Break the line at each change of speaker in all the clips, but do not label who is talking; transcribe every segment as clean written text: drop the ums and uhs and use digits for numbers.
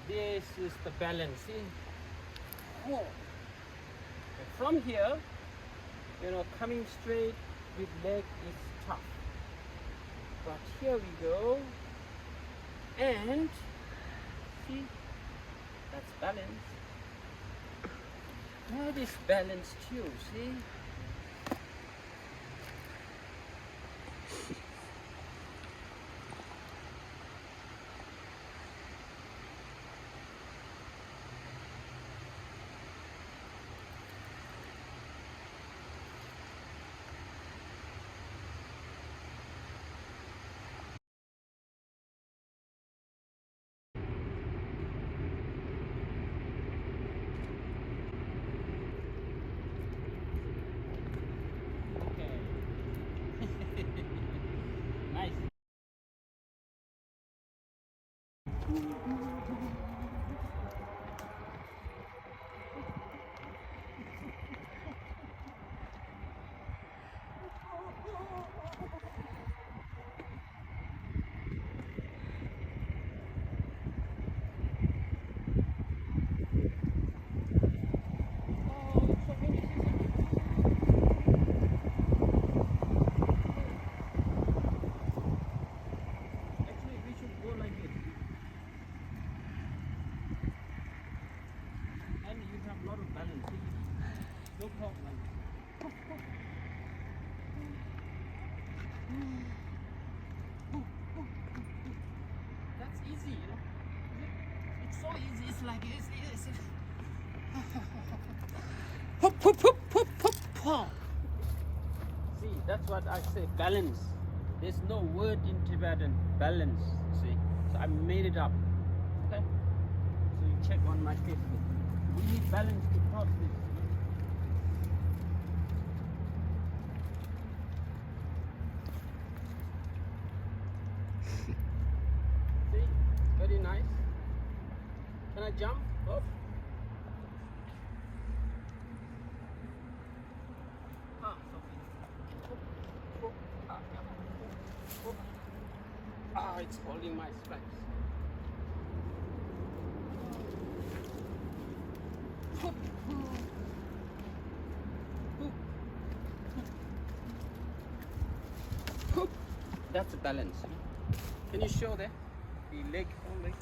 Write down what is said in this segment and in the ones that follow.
This is the balance. See? Oh. From here, coming straight with leg is tough. But here we go. And see, that's balance. That is balance too, see? Nice. That's easy, It's so easy. It's like this. Hop, hop, hop, hop, hop, hop. See, that's what I say. Balance. There's no word in Tibetan. Balance. See, so I made it up. Okay. So you check on my Facebook. We need balance to cross this. Very nice. Can I jump? Oh. It's holding my stripes. That's a balance. Can you show that? The leg only.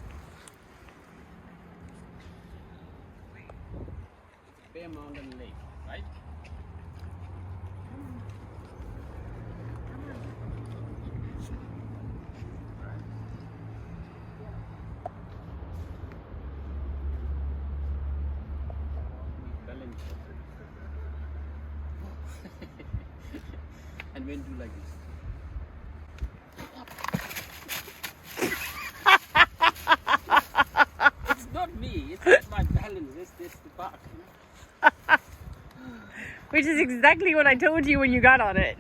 Bear mountain leg, right? Balance. And when do like this. It's my balance. This the back.
Which is exactly what I told you when you got on it.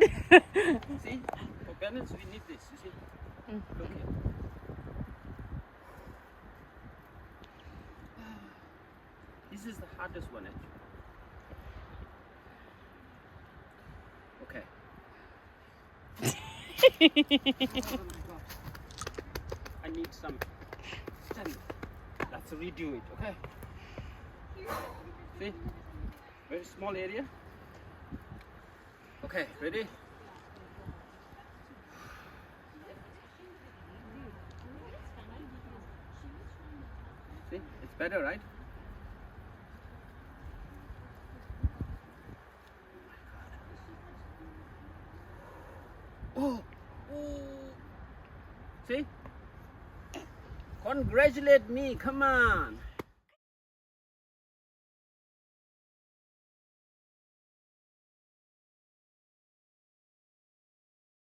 See? For balance, we need this, you see. Look here. This is the hardest one actually. Okay. Oh my God. I need some strength. Let's redo it, okay? See? Very small area. Okay, ready? See? It's better, right? Oh, see? Congratulate me, come on.